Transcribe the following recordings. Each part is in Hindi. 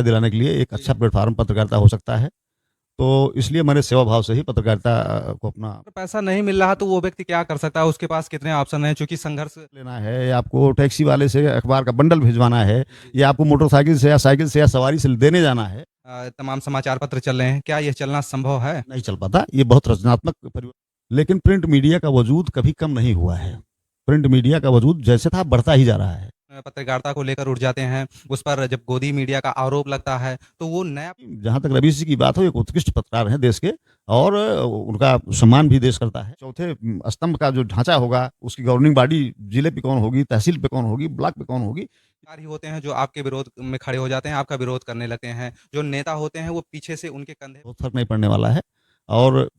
दिलाने के लिए एक अच्छा प्लेटफ़ॉर्म पत्रकारिता हो सकता है। तो इसलिए मैंने सेवा भाव से ही पत्रकारिता को अपना अगर पैसा नहीं मिल रहा तो वो व्यक्ति क्या कर सकता है? उसके पास कितने ऑप्शन हैं? चूँकि संघर्ष लेना है या आपको टैक्सी वाले से अखबार का बंडल भिजवाना है जी। या आपको मोटरसाइकिल से या साइकिल से या सवारी से देने जाना है, तमाम समाचार पत्र चल रहे हैं, क्या ये चलना संभव है? नहीं चल पाता। ये बहुत रचनात्मक लेकिन प्रिंट मीडिया का वजूद कभी कम नहीं हुआ है। प्रिंट मीडिया का वजूद जैसे था बढ़ता ही जा रहा है। पत्रकारिता को लेकर उठ जाते हैं, उस पर जब गोदी मीडिया का आरोप लगता है, तो वो नया जहाँ तक रवि सिंह की बात हो, एक उत्कृष्ट पत्रकार हैं देश के और उनका सम्मान भी देश करता है। चौथे स्तंभ का जो ढांचा होगा, उसकी गवर्निंग बॉडी जिले पे कौन होगी, तहसील पे कौन होगी, ब्लॉक पे कौन होगी, ही होते हैं जो आपके विरोध में खड़े हो जाते हैं, आपका विरोध करने लगते हैं। जो नेता होते हैं वो पीछे से उनके कंधे बहुत फर्क नहीं पड़ने वाला है। और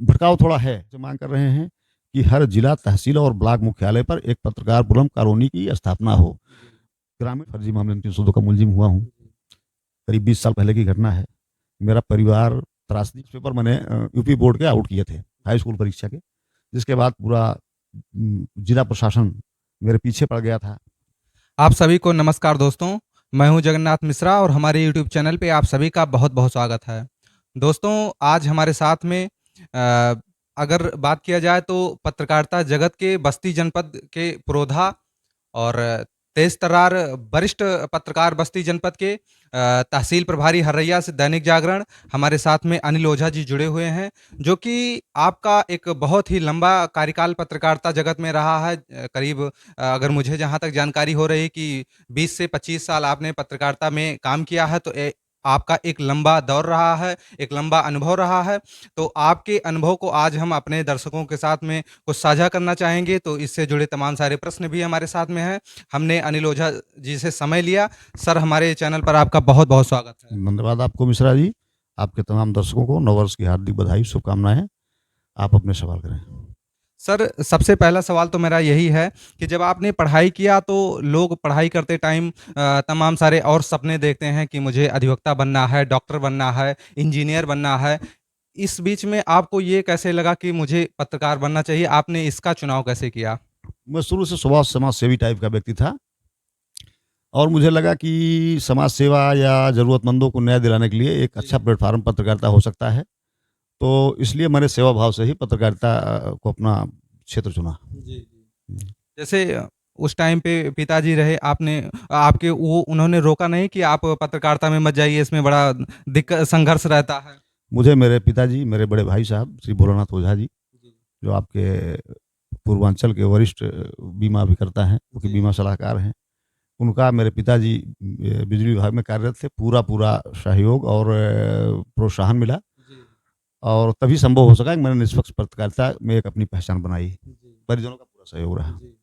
भड़काव थोड़ा है, जो मांग कर रहे हैं कि हर जिला, तहसील और ब्लॉक मुख्यालय पर एक पत्रकार पुरम कॉलोनी की स्थापना हो। ग्रामीण फर्जी मामले में 302 का मुलजिम हुआ हूँ। करीब 20 साल पहले की घटना है। मेरा परिवार त्रासदी पेपर मैंने यूपी बोर्ड के आउट किए थे हाई स्कूल परीक्षा के, जिसके बाद पूरा जिला प्रशासन मेरे पीछे पड़ गया था। आप सभी को नमस्कार दोस्तों, मैं हूं जगन्नाथ मिश्रा और हमारे यूट्यूब चैनल पे आप सभी का बहुत-बहुत स्वागत है। दोस्तों, आज हमारे साथ में अ, अगर बात किया जाए तो पत्रकारिता जगत के बस्ती जनपद के पुरोधा और तेज तर्रार वरिष्ठ पत्रकार बस्ती जनपद के तहसील प्रभारी हरैया से दैनिक जागरण, हमारे साथ में अनिल ओझा जी जुड़े हुए हैं, जो कि आपका एक बहुत ही लंबा कार्यकाल पत्रकारिता जगत में रहा है। करीब अगर मुझे जहाँ तक जानकारी हो रही है कि 20 से 25 साल आपने पत्रकारिता में काम किया है, तो आपका एक लंबा दौर रहा है, एक लंबा अनुभव रहा है। तो आपके अनुभव को आज हम अपने दर्शकों के साथ में कुछ साझा करना चाहेंगे, तो इससे जुड़े तमाम सारे प्रश्न भी हमारे साथ में हैं। हमने अनिल ओझा जी से समय लिया। सर, हमारे चैनल पर आपका बहुत-बहुत स्वागत है। धन्यवाद आपको मिश्रा जी। आपके तमाम दर्शकों को नववर्ष की हार्दिक बधाई, शुभकामनाएं। आप अपने सवाल करें। सर, सबसे पहला सवाल तो मेरा यही है कि जब आपने पढ़ाई किया तो लोग पढ़ाई करते टाइम तमाम सारे और सपने देखते हैं कि मुझे अधिवक्ता बनना है, डॉक्टर बनना है, इंजीनियर बनना है। इस बीच में आपको ये कैसे लगा कि मुझे पत्रकार बनना चाहिए? आपने इसका चुनाव कैसे किया? मैं शुरू से स्वभाव समाज सेवी टाइप का व्यक्ति था और मुझे लगा कि समाज सेवा या ज़रूरतमंदों को न्याय दिलाने के लिए एक अच्छा प्लेटफॉर्म पत्रकारिता हो सकता है। तो इसलिए मैंने सेवा भाव से ही पत्रकारिता को अपना क्षेत्र चुना। जी, जी। जैसे उस टाइम पे पिताजी रहे, आपने आपके वो उन्होंने रोका नहीं कि आप पत्रकारिता में मत जाइए, इसमें बड़ा संघर्ष रहता है? मुझे मेरे पिताजी, मेरे बड़े भाई साहब श्री भोलानाथ ओझा जी, जी, जो आपके पूर्वांचल के वरिष्ठ बीमा अभिकर्ता हैं, वो कि जी, बीमा सलाहकार हैं। उनका मेरे पिताजी बिजली विभाग में कार्यरत थे, पूरा सहयोग और प्रोत्साहन मिला जी, और तभी संभव हो सका कि मैंने निष्पक्ष पत्रकारिता में एक अपनी पहचान बनाई। जी, परिजनों का पूरा सहयोग रहा। जी।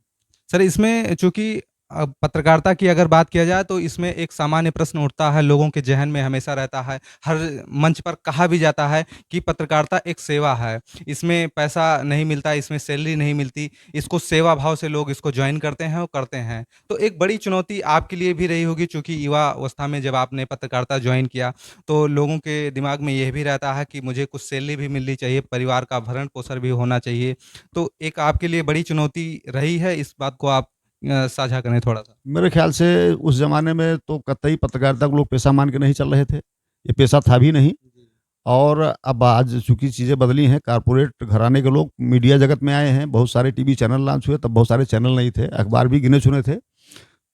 सर, इसमें चूँकि पत्रकारिता की अगर बात किया जाए तो इसमें एक सामान्य प्रश्न उठता है, लोगों के ज़हन में हमेशा रहता है, हर मंच पर कहा भी जाता है कि पत्रकारिता एक सेवा है। इसमें पैसा नहीं मिलता, इसमें सैलरी नहीं मिलती, इसको सेवा भाव से लोग इसको जॉइन करते हैं और करते हैं। तो एक बड़ी चुनौती आपके लिए भी रही होगी, चूँकि युवा अवस्था में जब आपने पत्रकारिता जॉइन किया, तो लोगों के दिमाग में यह भी रहता है कि मुझे कुछ सैलरी भी मिलनी चाहिए, परिवार का भरण-पोषण भी होना चाहिए। तो एक आपके लिए बड़ी चुनौती रही है, इस बात को आप साझा करें थोड़ा-सा? मेरे ख़्याल से उस ज़माने में तो कतई पत्रकारिता को लोग पेशा मान के नहीं चल रहे थे। ये पेशा था भी नहीं जी। और अब आज चूँकि चीज़ें बदली हैं, कॉर्पोरेट घराने के लोग मीडिया जगत में आए हैं, बहुत सारे टीवी चैनल लॉन्च हुए, तब बहुत सारे चैनल नहीं थे, अखबार भी गिने-चुने थे।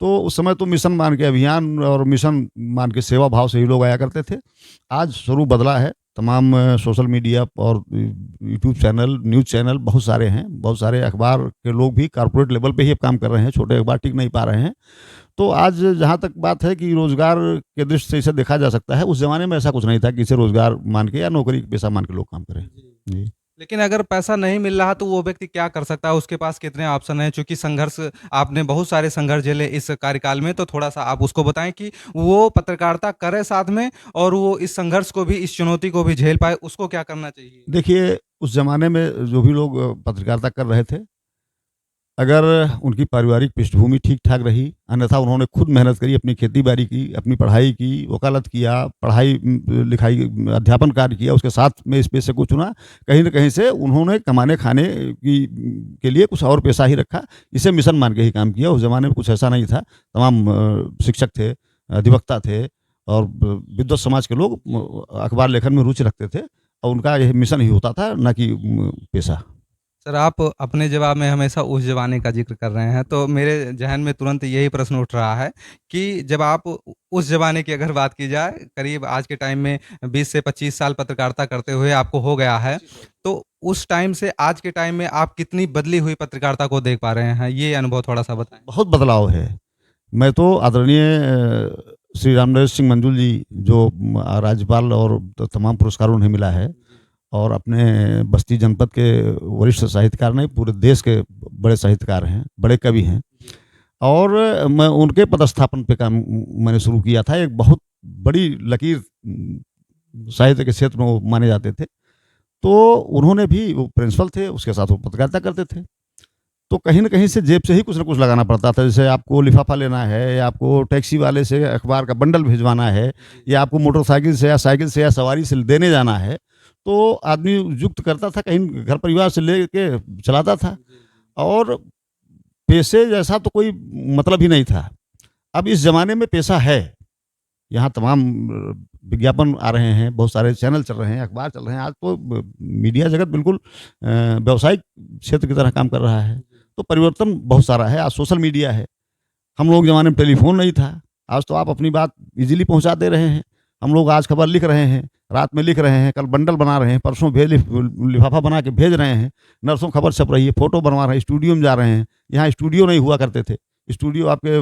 तो उस समय तो मिशन मान के अभियान और मिशन मान के सेवा भाव से ही लोग आया करते थे। आज स्वरूप बदला है, तमाम सोशल मीडिया और यूट्यूब चैनल, न्यूज़ चैनल बहुत सारे हैं, बहुत सारे अखबार के लोग भी कॉर्पोरेट लेवल पे ही अब काम कर रहे हैं, छोटे अखबार टिक नहीं पा रहे हैं। तो आज जहाँ तक बात है कि रोज़गार के दृष्टि से इसे देखा जा सकता है, उस ज़माने में ऐसा कुछ नहीं था कि इसे रोज़गार मान के या नौकरी पेशा मान के लोग काम करें। जी। जी। लेकिन अगर पैसा नहीं मिल रहा तो वो व्यक्ति क्या कर सकता है? उसके पास कितने ऑप्शन हैं? चूँकि संघर्ष आपने बहुत सारे संघर्ष झेले इस कार्यकाल में, तो थोड़ा-सा आप उसको बताएँ कि वो पत्रकारिता करे साथ में और वो इस संघर्ष को भी, इस चुनौती को भी झेल पाए, उसको क्या करना चाहिए? देखिए, उस ज़माने में जो भी लोग पत्रकारिता कर रहे थे, अगर उनकी पारिवारिक पृष्ठभूमि ठीक-ठाक रही, अन्यथा उन्होंने खुद मेहनत करी, अपनी खेती-बाड़ी की, अपनी पढ़ाई की, वकालत किया, लिखाई अध्यापन कार्य किया, उसके साथ में इस पेशे को चुना। कहीं न कहीं से उन्होंने कमाने-खाने की के लिए कुछ और पेशा ही रखा, इसे मिशन मान के ही काम किया। उस ज़माने में कुछ ऐसा नहीं था। तमाम शिक्षक थे, अधिवक्ता थे, और विद्वत समाज के लोग अखबार लेखन में रुचि रखते थे और उनका यह मिशन ही होता था, ना कि पेशा। सर, आप अपने जवाब में हमेशा उस ज़माने का ज़िक्र कर रहे हैं, तो मेरे ज़हन में तुरंत यही प्रश्न उठ रहा है कि जब आप उस ज़माने की अगर बात की जाए, करीब आज के टाइम में 20 से 25 साल पत्रकारिता करते हुए आपको हो गया है, तो उस टाइम से आज के टाइम में आप कितनी बदली हुई पत्रकारिता को देख पा रहे हैं? ये अनुभव थोड़ा-सा बताएँ। बहुत बदलाव है। मैं तो आदरणीय श्री रामनरेश सिंह मंजूल जी, जो राज्यपाल और तमाम पुरस्कार उन्हें मिला है, और अपने बस्ती जनपद के वरिष्ठ साहित्यकार नहीं, पूरे देश के बड़े साहित्यकार हैं, बड़े कवि हैं। और मैं उनके पदस्थापन पे काम मैंने शुरू किया था। एक बहुत बड़ी लकीर साहित्य के क्षेत्र में वो माने जाते थे। तो उन्होंने भी, वो प्रिंसिपल थे, उसके साथ वो पत्रकारिता करते थे। तो कहीं न कहीं से जेब से ही कुछ न कुछ लगाना पड़ता था। जैसे आपको लिफ़ाफ़ा लेना है, या आपको टैक्सी वाले से अखबार का बंडल भिजवाना है, या आपको मोटरसाइकिल से या साइकिल से या सवारी से देने जाना है, तो आदमी युक्त करता था, कहीं घर परिवार से लेके चलाता था। और पेशे जैसा तो कोई मतलब ही नहीं था। अब इस ज़माने में पेशा है। यहाँ तमाम विज्ञापन आ रहे हैं, बहुत सारे चैनल चल रहे हैं, अखबार चल रहे हैं। आज तो मीडिया जगत बिल्कुल व्यावसायिक क्षेत्र की तरह काम कर रहा है। तो परिवर्तन बहुत सारा है। आज सोशल मीडिया है। हम लोग के ज़माने में टेलीफ़ोन नहीं था। आज तो आप अपनी बात ईज़िली पहुँचा दे रहे हैं। हम लोग आज खबर लिख रहे हैं, रात में लिख रहे हैं, कल बंडल बना रहे हैं, परसों लिफ़ाफ़ा बना के भेज रहे हैं, नरसों खबर छप रही है, फ़ोटो बनवा रहे हैं, स्टूडियो में जा रहे हैं। यहाँ स्टूडियो नहीं हुआ करते थे। स्टूडियो आपके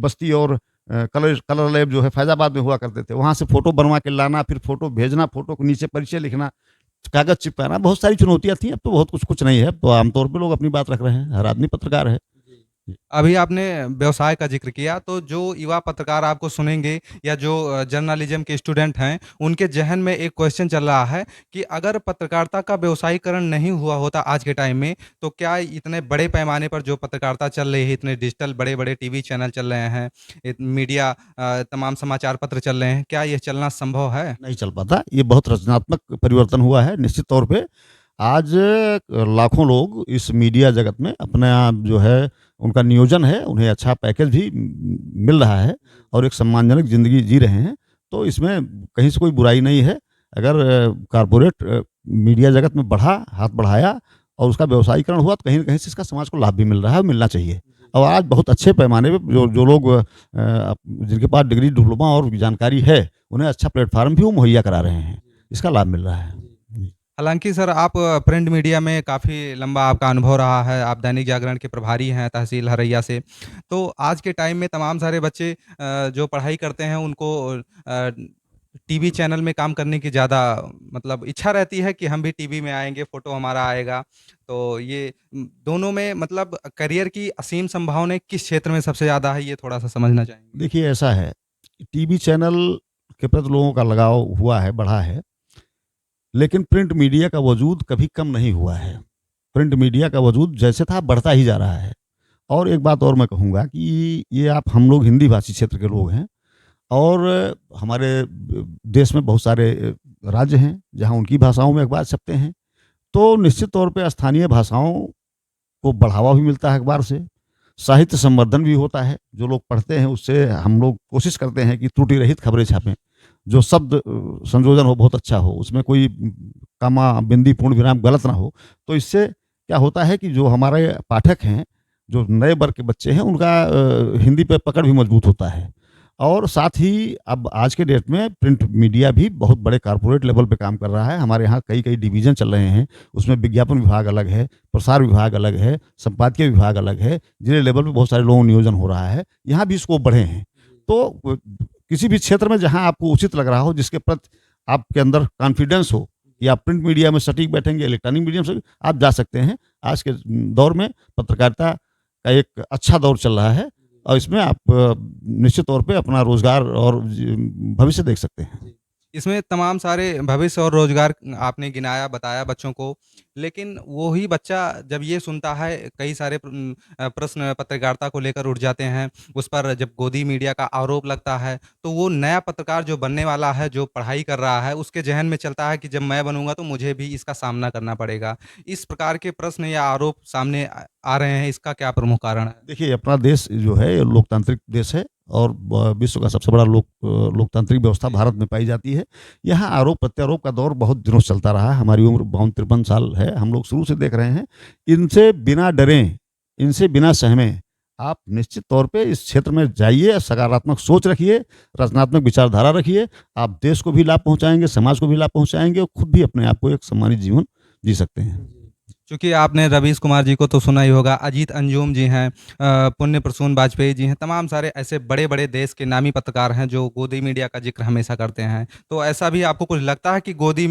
बस्ती और कलर लैब जो है फैज़ाबाद में हुआ करते थे। वहाँ से फ़ोटो बनवा के लाना, फिर फ़ोटो भेजना, फ़ोटो के नीचे परिचय लिखना, कागज़ चिपकाना, बहुत सारी चुनौतियाँ थी। अब तो बहुत कुछ नहीं है। अब तो आमतौर पे लोग अपनी बात रख रहे हैं। हर आदमी पत्रकार है। अभी आपने व्यवसाय का ज़िक्र किया, तो जो युवा पत्रकार आपको सुनेंगे या जो जर्नलिज़्म के स्टूडेंट हैं, उनके ज़हन में एक क्वेश्चन चल रहा है कि अगर पत्रकारिता का व्यवसायीकरण नहीं हुआ होता आज के टाइम में, तो क्या इतने बड़े पैमाने पर जो पत्रकारिता चल रही है, इतने डिजिटल बड़े-बड़े टीवी चैनल चल रहे हैं, मीडिया तमाम समाचार पत्र चल रहे हैं, क्या ये चलना संभव है? नहीं चल पाता। ये बहुत रचनात्मक परिवर्तन हुआ है निश्चित तौर पे। आज लाखों लोग इस मीडिया जगत में अपना जो है उनका नियोजन है, उन्हें अच्छा पैकेज भी मिल रहा है और एक सम्मानजनक ज़िंदगी जी रहे हैं। तो इसमें कहीं से कोई बुराई नहीं है। अगर कॉर्पोरेट मीडिया जगत में बढ़ा, हाथ बढ़ाया और उसका व्यवसायीकरण हुआ, तो कहीं न कहीं से इसका समाज को लाभ भी मिल रहा है और मिलना चाहिए। और आज बहुत अच्छे पैमाने पे जो जो लोग जिनके पास डिग्री, डिप्लोमा और जानकारी है, उन्हें अच्छा प्लेटफ़ॉर्म भी वो मुहैया करा रहे हैं। इसका लाभ मिल रहा है। जी। हालाँकि सर, आप प्रिंट मीडिया में काफ़ी लंबा आपका अनुभव रहा है, आप दैनिक जागरण के प्रभारी हैं तहसील हरैया से। तो आज के टाइम में तमाम सारे बच्चे जो पढ़ाई करते हैं उनको टीवी चैनल में काम करने की ज़्यादा मतलब इच्छा रहती है कि हम भी टीवी में आएँगे, फ़ोटो हमारा आएगा। तो ये दोनों में मतलब करियर की असीम संभावनाएँ किस क्षेत्र में सबसे ज़्यादा है, ये थोड़ा-सा समझना चाहेंगे? देखिए ऐसा है, टीवी चैनल के प्रति लोगों का लगाव हुआ है, बढ़ा है, लेकिन प्रिंट मीडिया का वजूद कभी कम नहीं हुआ है। प्रिंट मीडिया का वजूद जैसे था बढ़ता ही जा रहा है। और एक बात और मैं कहूँगा कि ये आप हम लोग हिंदी भाषी क्षेत्र के लोग हैं, और हमारे देश में बहुत सारे राज्य हैं जहाँ उनकी भाषाओं में अखबार छपते हैं। तो निश्चित तौर पे स्थानीय भाषाओं को बढ़ावा भी मिलता है अखबार से, साहित्य संवर्धन भी होता है। जो लोग पढ़ते हैं उससे हम लोग कोशिश करते हैं कि त्रुटि रहित खबरें छापें। जो शब्द संयोजन हो बहुत अच्छा हो, उसमें कोई कॉमा, बिंदी, पूर्ण विराम गलत ना हो। तो इससे क्या होता है कि जो हमारे पाठक हैं, जो नए वर्ग के बच्चे हैं, उनका हिंदी पे पकड़ भी मजबूत होता है। और साथ ही अब आज के डेट में प्रिंट मीडिया भी बहुत बड़े कॉर्पोरेट लेवल पे काम कर रहा है। हमारे यहाँ कई-कई डिवीज़न चल रहे हैं। उसमें विज्ञापन विभाग अलग है, प्रसार विभाग अलग है, संपादकीय विभाग अलग है। जिले लेवल पे बहुत सारे लोगों का नियोजन हो रहा है। यहाँ भी स्कोप बढ़े हैं। तो किसी भी क्षेत्र में जहाँ आपको उचित लग रहा हो, जिसके प्रति आपके अंदर कॉन्फिडेंस हो कि आप प्रिंट मीडिया में सटीक बैठेंगे, इलेक्ट्रॉनिक मीडियम से भी आप जा सकते हैं। आज के दौर में पत्रकारिता का एक अच्छा दौर चल रहा है और इसमें आप निश्चित तौर पे अपना रोज़गार और भविष्य देख सकते हैं। इसमें तमाम सारे भविष्य और रोज़गार आपने गिनाया, बताया बच्चों को, लेकिन वही बच्चा जब ये सुनता है, कई सारे प्रश्न पत्रकारिता को लेकर उठ जाते हैं, उस पर जब गोदी मीडिया का आरोप लगता है, तो वो नया पत्रकार जो बनने वाला है, जो पढ़ाई कर रहा है, उसके ज़हन में चलता है कि जब मैं बनूँगा तो मुझे भी इसका सामना करना पड़ेगा। इस प्रकार के प्रश्न या आरोप सामने आ रहे हैं, इसका क्या प्रमुख कारण है? देखिए, अपना देश जो है ये लोकतांत्रिक देश है और विश्व का सबसे बड़ा लोकतांत्रिक व्यवस्था भारत में पाई जाती है। यहाँ आरोप प्रत्यारोप का दौर बहुत दिनों से चलता रहा है। हमारी उम्र 52-53 साल है, हम लोग शुरू से देख रहे हैं। इनसे बिना डरें, इनसे बिना सहमे आप निश्चित तौर पे इस क्षेत्र में जाइए, सकारात्मक सोच रखिए, रचनात्मक विचारधारा रखिए। आप देश को भी लाभ पहुँचाएँगे, समाज को भी लाभ पहुँचाएँगे और खुद भी अपने आप को एक सम्मानित जीवन जी सकते हैं। चूँकि आपने रवीश कुमार जी को तो सुना ही होगा, अजीत अंजुम जी हैं, पुण्य प्रसून वाजपेयी जी हैं, तमाम सारे ऐसे बड़े-बड़े देश के नामी पत्रकार हैं जो गोदी मीडिया का ज़िक्र हमेशा करते हैं। तो ऐसा भी आपको कुछ लगता है कि गोदी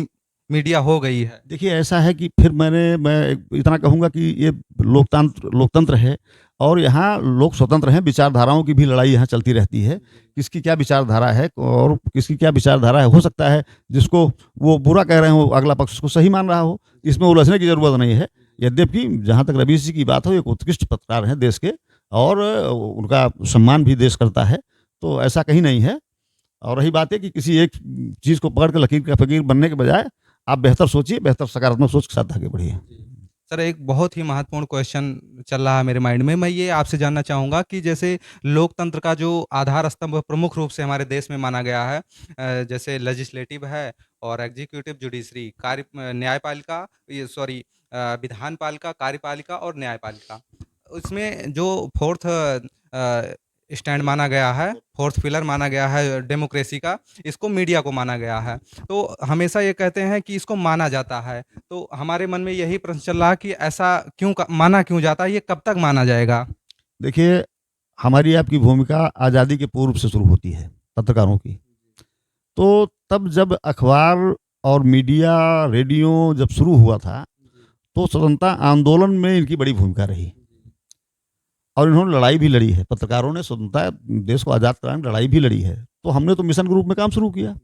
मीडिया हो गई है? देखिए, ऐसा है कि फिर मैं इतना कहूँगा कि ये लोकतंत्र है और यहाँ लोग स्वतंत्र हैं, विचारधाराओं की भी लड़ाई यहाँ चलती रहती है। किसकी क्या विचारधारा है और किसकी क्या विचारधारा है, हो सकता है जिसको वो बुरा कह रहे हो, अगला पक्ष उसको सही मान रहा हो, इसमें उलझने की ज़रूरत नहीं है। यद्यपि जहाँ तक रवीश जी की बात हो, एक उत्कृष्ट पत्रकार हैं देश के और उनका सम्मान भी देश करता है, तो ऐसा कहीं नहीं है। और रही बात है कि किसी एक चीज़ को पकड़ के लकीर का फ़कीर बनने के बजाय आप बेहतर सोचिए, बेहतर सकारात्मक सोच के साथ आगे बढ़िए। सर, एक बहुत ही महत्वपूर्ण क्वेश्चन चल रहा है मेरे माइंड में। मैं ये आपसे जानना चाहूँगा कि जैसे लोकतंत्र का जो आधार स्तंभ प्रमुख रूप से हमारे देश में माना गया है, जैसे लेजिस्लेटिव है और एग्जीक्यूटिव, जुडिशरी, न्यायपालिका, ये सॉरी विधानपालिका, कार्यपालिका और न्यायपालिका। उसमें जो फोर्थ स्टैंड माना गया है, फोर्थ पिलर माना गया है डेमोक्रेसी का, इसको मीडिया को माना गया है। तो हमेशा ये कहते हैं कि इसको माना जाता है, तो हमारे मन में यही प्रश्न चल रहा है कि ऐसा क्यों माना क्यों जाता है, ये कब तक माना जाएगा? देखिए, हमारी आपकी भूमिका आज़ादी के पूर्व से शुरू होती है, पत्रकारों की। तो तब जब अखबार और मीडिया, रेडियो जब शुरू हुआ था, तो स्वतंत्रता आंदोलन में इनकी बड़ी भूमिका रही और इन्होंने लड़ाई भी लड़ी है। पत्रकारों ने स्वतंत्रता देश को आज़ाद कराने में लड़ाई भी लड़ी है। तो हमने तो मिशन के रूप में काम शुरू किया।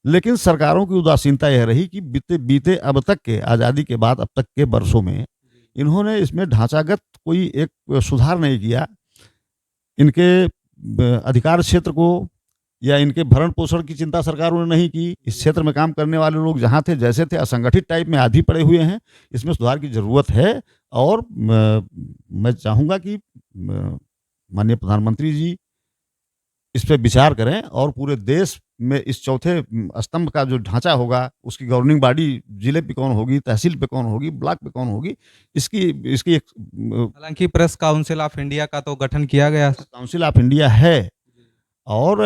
लेकिन सरकारों की उदासीनता यह रही कि बीते बीते अब तक के आज़ादी के बाद अब तक के वर्षों में इन्होंने इसमें ढांचागत कोई एक सुधार नहीं किया। इनके अधिकार क्षेत्र को या इनके भरण पोषण की चिंता सरकारों ने नहीं की। इस क्षेत्र में काम करने वाले लोग जहाँ थे जैसे थे असंगठित टाइप में आधी पड़े हुए हैं। इसमें सुधार की ज़रूरत है और मैं चाहूँगा कि माननीय प्रधानमंत्री जी इस पे विचार करें और पूरे देश में इस चौथे स्तंभ का जो ढांचा होगा, उसकी गवर्निंग बॉडी जिले पे कौन होगी, तहसील पे कौन होगी, ब्लॉक पे कौन होगी, इसकी इसकी एक हालाँकि प्रेस काउंसिल ऑफ इंडिया का तो गठन किया गया। काउंसिल ऑफ इंडिया है और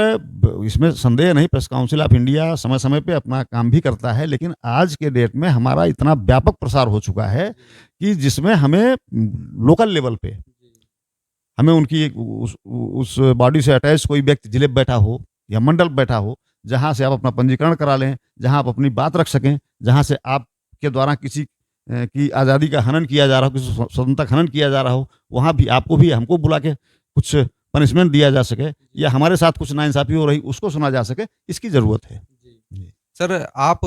इसमें संदेह नहीं, प्रेस काउंसिल ऑफ इंडिया समय-समय पे अपना काम भी करता है। लेकिन आज के डेट में हमारा इतना व्यापक प्रसार हो चुका है कि जिसमें हमें लोकल लेवल पे हमें उनकी एक उस बॉडी से अटैच कोई व्यक्ति जिले बैठा हो या मंडल बैठा हो, जहाँ से आप अपना पंजीकरण करा लें, जहाँ आप अपनी बात रख सकें, जहाँ से आपके द्वारा किसी की आज़ादी का हनन किया जा रहा हो, किसी स्वतंत्रता का हनन किया जा रहा हो, वहाँ भी आपको भी हमको बुला के कुछ पनिशमेंट दिया जा सके या हमारे साथ कुछ नाइंसाफ़ी हो रही उसको सुना जा सके, इसकी ज़रूरत है। जी। सर, आप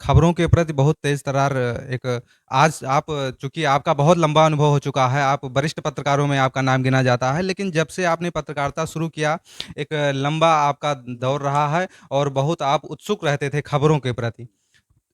खबरों के प्रति बहुत तेज़ तर्रार एक आज आप चूँकि आपका बहुत लंबा अनुभव हो चुका है, आप वरिष्ठ पत्रकारों में आपका नाम गिना जाता है, लेकिन जब से आपने पत्रकारिता शुरू किया, एक लंबा आपका दौर रहा है और बहुत आप उत्सुक रहते थे खबरों के प्रति।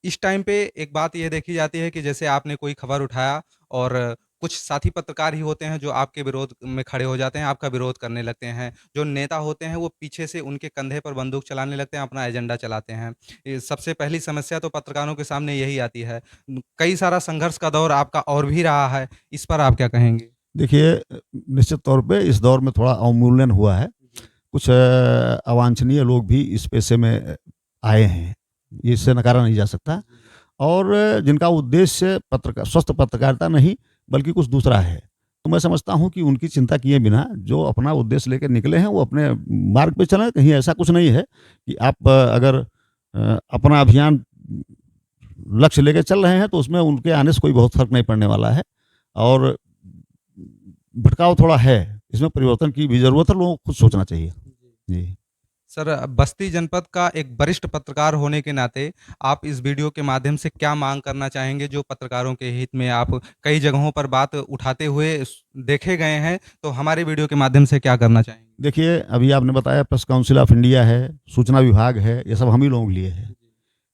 इस टाइम पे एक बात ये देखी जाती है कि जैसे आपने कोई खबर उठाया और कुछ साथी पत्रकार ही होते हैं जो आपके विरोध में खड़े हो जाते हैं, आपका विरोध करने लगते हैं। जो नेता होते हैं वो पीछे से उनके कंधे पर बंदूक चलाने लगते हैं, अपना एजेंडा चलाते हैं। ये सबसे पहली समस्या तो पत्रकारों के सामने यही आती है। कई सारा संघर्ष का दौर आपका और भी रहा है, इस पर आप क्या कहेंगे? देखिए, निश्चित तौर पे इस दौर में थोड़ा अवमूल्यन हुआ है। कुछ अवांछनीय लोग भी इस पेशे में आए हैं, इससे नकारा नहीं जा सकता और जिनका उद्देश्य स्वस्थ पत्रकारिता नहीं बल्कि कुछ दूसरा है। तो मैं समझता हूँ कि उनकी चिंता किए बिना जो अपना उद्देश्य लेकर निकले हैं, वो अपने मार्ग पे चलें। कहीं ऐसा कुछ नहीं है कि आप अगर अपना अभियान लक्ष्य लेके चल रहे हैं, तो उसमें उनके आने से कोई बहुत फ़र्क नहीं पड़ने वाला है और भटकाव थोड़ा है, इसमें परिवर्तन की भी ज़रूरत है, लोगों को खुद सोचना चाहिए। जी। सर, बस्ती जनपद का एक वरिष्ठ पत्रकार होने के नाते आप इस वीडियो के माध्यम से क्या मांग करना चाहेंगे जो पत्रकारों के हित में आप कई जगहों पर बात उठाते हुए देखे गए हैं, तो हमारे वीडियो के माध्यम से क्या करना चाहेंगे? देखिए, अभी आपने बताया प्रेस काउंसिल ऑफ इंडिया है, सूचना विभाग है, ये सब हम ही लोगों के लिए है।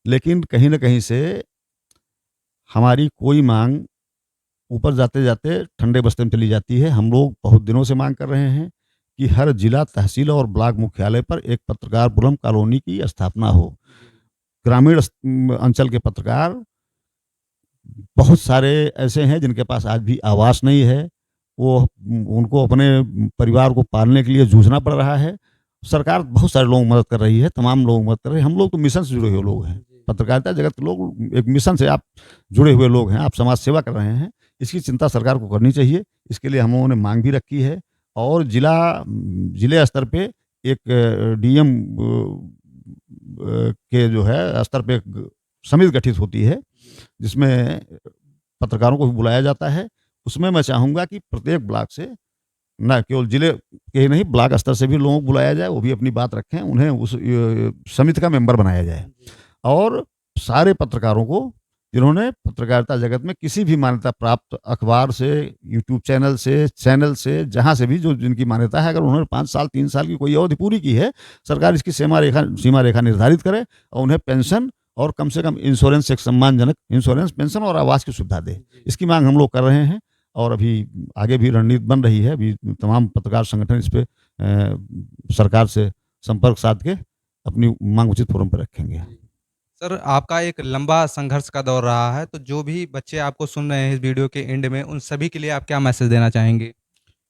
लेकिन कहीं न कहीं से हमारी कोई माँग ऊपर जाते-जाते ठंडे बस्ते में चली जाती है। हम लोग बहुत दिनों से माँग कर रहे हैं कि हर जिला, तहसील और ब्लॉक मुख्यालय पर एक पत्रकार पुरम कॉलोनी की स्थापना हो। ग्रामीण अंचल के पत्रकार बहुत सारे ऐसे हैं जिनके पास आज भी आवास नहीं है। वो उनको अपने परिवार को पालने के लिए जूझना पड़ रहा है। सरकार बहुत सारे लोगों की मदद कर रही है, तमाम लोग मदद कर रहे हैं। हम लोग तो मिशन से जुड़े हुए लोग हैं। पत्रकारिता जगत के लोग एक मिशन से आप जुड़े हुए लोग हैं, आप समाज सेवा कर रहे हैं। इसकी चिंता सरकार को करनी चाहिए। इसके लिए हम लोगों ने मांग भी रखी है और जिले स्तर पे एक डीएम के जो है स्तर पे एक समिति गठित होती है, जिसमें पत्रकारों को भी बुलाया जाता है। उसमें मैं चाहूँगा कि प्रत्येक ब्लॉक से, ना केवल जिले के ही नहीं, ब्लॉक स्तर से भी लोगों को बुलाया जाए, वो भी अपनी बात रखें, उन्हें उस समिति का मेंबर बनाया जाए और सारे पत्रकारों को जिन्होंने पत्रकारिता जगत में किसी भी मान्यता प्राप्त अखबार से, यूट्यूब चैनल से जहाँ से भी जो जिनकी मान्यता है, अगर उन्होंने 5 साल 3 साल की कोई अवधि पूरी की है, सरकार इसकी सीमा रेखा निर्धारित करे और उन्हें पेंशन और कम से कम इंश्योरेंस, एक सम्मानजनक इंश्योरेंस, पेंशन और आवास की सुविधा दे। इसकी मांग हम लोग कर रहे हैं और अभी आगे भी रणनीति बन रही है। अभी तमाम पत्रकार संगठन इस पे सरकार से संपर्क साध के अपनी मांग उचित फोरम पर रखेंगे। सर, आपका एक लंबा संघर्ष का दौर रहा है, तो जो भी बच्चे आपको सुन रहे हैं इस वीडियो के एंड में, उन सभी के लिए आप क्या मैसेज देना चाहेंगे?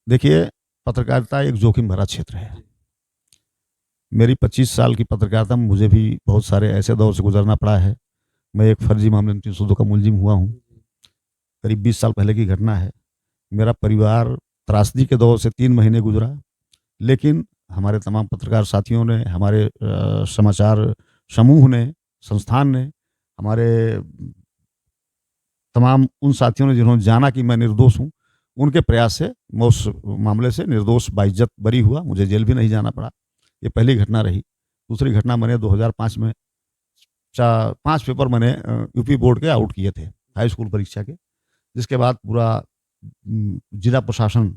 देखिए, पत्रकारिता एक जोखिम भरा क्षेत्र है। मेरी 25 साल की पत्रकारिता में मुझे भी बहुत सारे ऐसे दौर से गुजरना पड़ा है। मैं एक फर्जी मामले में 302 का मुलजिम हुआ हूँ। करीब 20 साल पहले की घटना है। मेरा परिवार त्रासदी के दौर से 3 महीने गुजरा, लेकिन हमारे तमाम पत्रकार साथियों ने, हमारे समाचार समूह ने, संस्थान ने, हमारे तमाम उन साथियों ने जिन्होंने जाना कि मैं निर्दोष हूँ, उनके प्रयास से मैं उस मामले से निर्दोष बाइज्जत बरी हुआ। मुझे जेल भी नहीं जाना पड़ा। ये पहली घटना रही। दूसरी घटना, मैंने 2005 में 5 पेपर मैंने यूपी बोर्ड के आउट किए थे, हाई स्कूल परीक्षा के, जिसके बाद पूरा जिला प्रशासन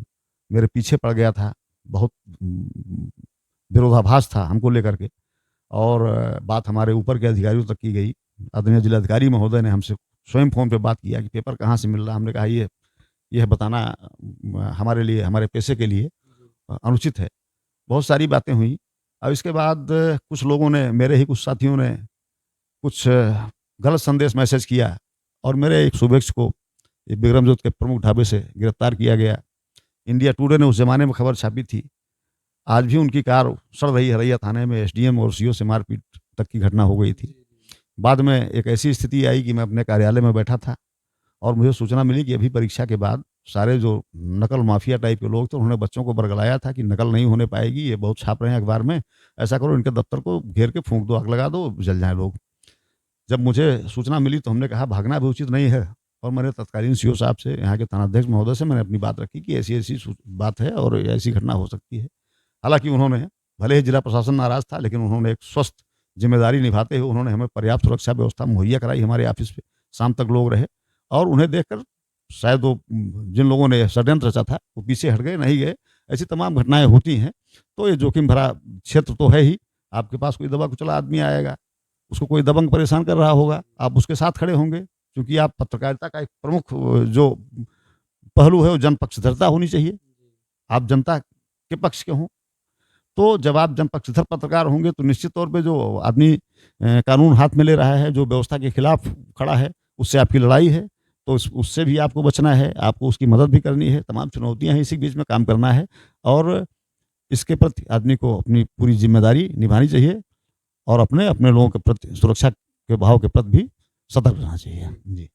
मेरे पीछे पड़ गया था। बहुत विरोधाभास था हमको लेकर के और बात हमारे ऊपर के अधिकारियों तक की गई। आदरणीय जिलाधिकारी महोदय ने हमसे स्वयं फ़ोन पे बात किया कि पेपर कहाँ से मिल रहा। हमने कहा ये बताना हमारे लिए, हमारे पेशे के लिए अनुचित है। बहुत सारी बातें हुई। अब इसके बाद कुछ लोगों ने, मेरे ही कुछ साथियों ने कुछ गलत संदेश मैसेज किया और मेरे एक शुभेच्छु को बिक्रमजोत के प्रमुख ढाबे से गिरफ्तार किया गया। इंडिया टुडे ने उस ज़माने में खबर छापी थी। आज भी उनकी कार सड़ रही है। हरैया थाने में एसडीएम और सीओ से मारपीट तक की घटना हो गई थी। बाद में एक ऐसी स्थिति आई कि मैं अपने कार्यालय में बैठा था और मुझे सूचना मिली कि अभी परीक्षा के बाद सारे जो नकल माफिया टाइप के लोग थे, उन्होंने बच्चों को बरगलाया था कि नकल नहीं होने पाएगी, ये बहुत छाप रहे हैं अखबार में, ऐसा करो इनके दफ्तर को घेर के फूंक दो, आग लगा दो, जल जाएं लोग। जब मुझे सूचना मिली तो हमने कहा भागना भी उचित नहीं है और मैंने तत्कालीन सीओ साहब से, यहाँ के थानाध्यक्ष महोदय से मैंने अपनी बात रखी कि ऐसी ऐसी बात है और ऐसी घटना हो सकती है। हालांकि उन्होंने, भले ही जिला प्रशासन नाराज था, लेकिन उन्होंने एक स्वस्थ जिम्मेदारी निभाते हुए उन्होंने हमें पर्याप्त सुरक्षा व्यवस्था मुहैया कराई। हमारे ऑफिस पे शाम तक लोग रहे और उन्हें देखकर शायद वो जिन लोगों ने षड्यंत्र रचा था वो पीछे हट गए, नहीं गए। ऐसी तमाम घटनाएं होती हैं। तो ये जोखिम भरा क्षेत्र तो है ही। आपके पास कोई दबा कुचला आदमी आएगा, उसको कोई दबंग परेशान कर रहा होगा, आप उसके साथ खड़े होंगे, क्योंकि आप पत्रकारिता का एक प्रमुख जो पहलू है वो जन पक्षधरता होनी चाहिए। आप जनता के पक्ष के हों। तो जब आप जनपक्षधर पत्रकार होंगे तो निश्चित तौर पे जो आदमी कानून हाथ में ले रहा है, जो व्यवस्था के खिलाफ खड़ा है, उससे आपकी लड़ाई है। तो उससे भी आपको बचना है, आपको उसकी मदद भी करनी है। तमाम चुनौतियां हैं, इसी बीच में काम करना है और इसके प्रति आदमी को अपनी पूरी जिम्मेदारी निभानी चाहिए और अपने अपने लोगों के प्रति, सुरक्षा के भाव के प्रति भी सतर्क रहना चाहिए। जी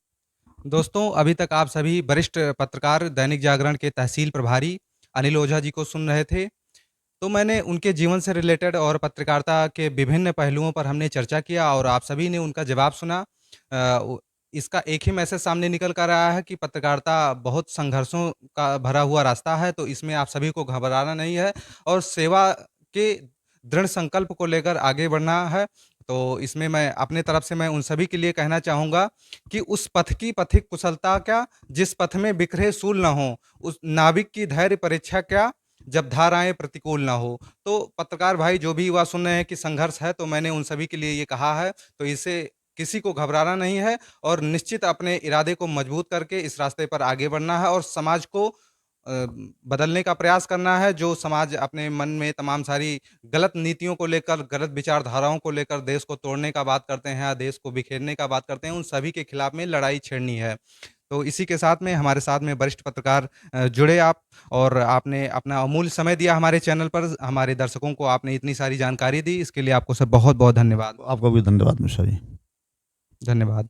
दोस्तों, अभी तक आप सभी वरिष्ठ पत्रकार दैनिक जागरण के तहसील प्रभारी अनिल ओझा जी को सुन रहे थे। तो मैंने उनके जीवन से रिलेटेड और पत्रकारिता के विभिन्न पहलुओं पर हमने चर्चा किया और आप सभी ने उनका जवाब सुना। इसका एक ही मैसेज सामने निकल कर आया है कि पत्रकारिता बहुत संघर्षों का भरा हुआ रास्ता है, तो इसमें आप सभी को घबराना नहीं है और सेवा के दृढ़ संकल्प को लेकर आगे बढ़ना है। तो इसमें मैं अपने तरफ से मैं उन सभी के लिए कहना चाहूँगा कि उस पथ की पथिक कुशलता क्या, जिस पथ में बिखरे सूल न हो, उस नाविक की धैर्य परीक्षा क्या, जब धाराएँ प्रतिकूल ना हो। तो पत्रकार भाई जो भी युवा सुन रहे हैं कि संघर्ष है, तो मैंने उन सभी के लिए ये कहा है, तो इससे किसी को घबराना नहीं है और निश्चित अपने इरादे को मजबूत करके इस रास्ते पर आगे बढ़ना है और समाज को बदलने का प्रयास करना है, जो समाज अपने मन में तमाम सारी गलत नीतियों को लेकर, गलत विचारधाराओं को लेकर देश को तोड़ने का बात करते हैं या देश को बिखेरने का बात करते हैं, उन सभी के खिलाफ में लड़ाई छेड़नी है। तो इसी के साथ में हमारे साथ में वरिष्ठ पत्रकार जुड़े आप, और आपने अपना अमूल्य समय दिया हमारे चैनल पर। हमारे दर्शकों को आपने इतनी सारी जानकारी दी, इसके लिए आपको सर बहुत-बहुत धन्यवाद। आपको भी धन्यवाद मिश्रा जी। धन्यवाद।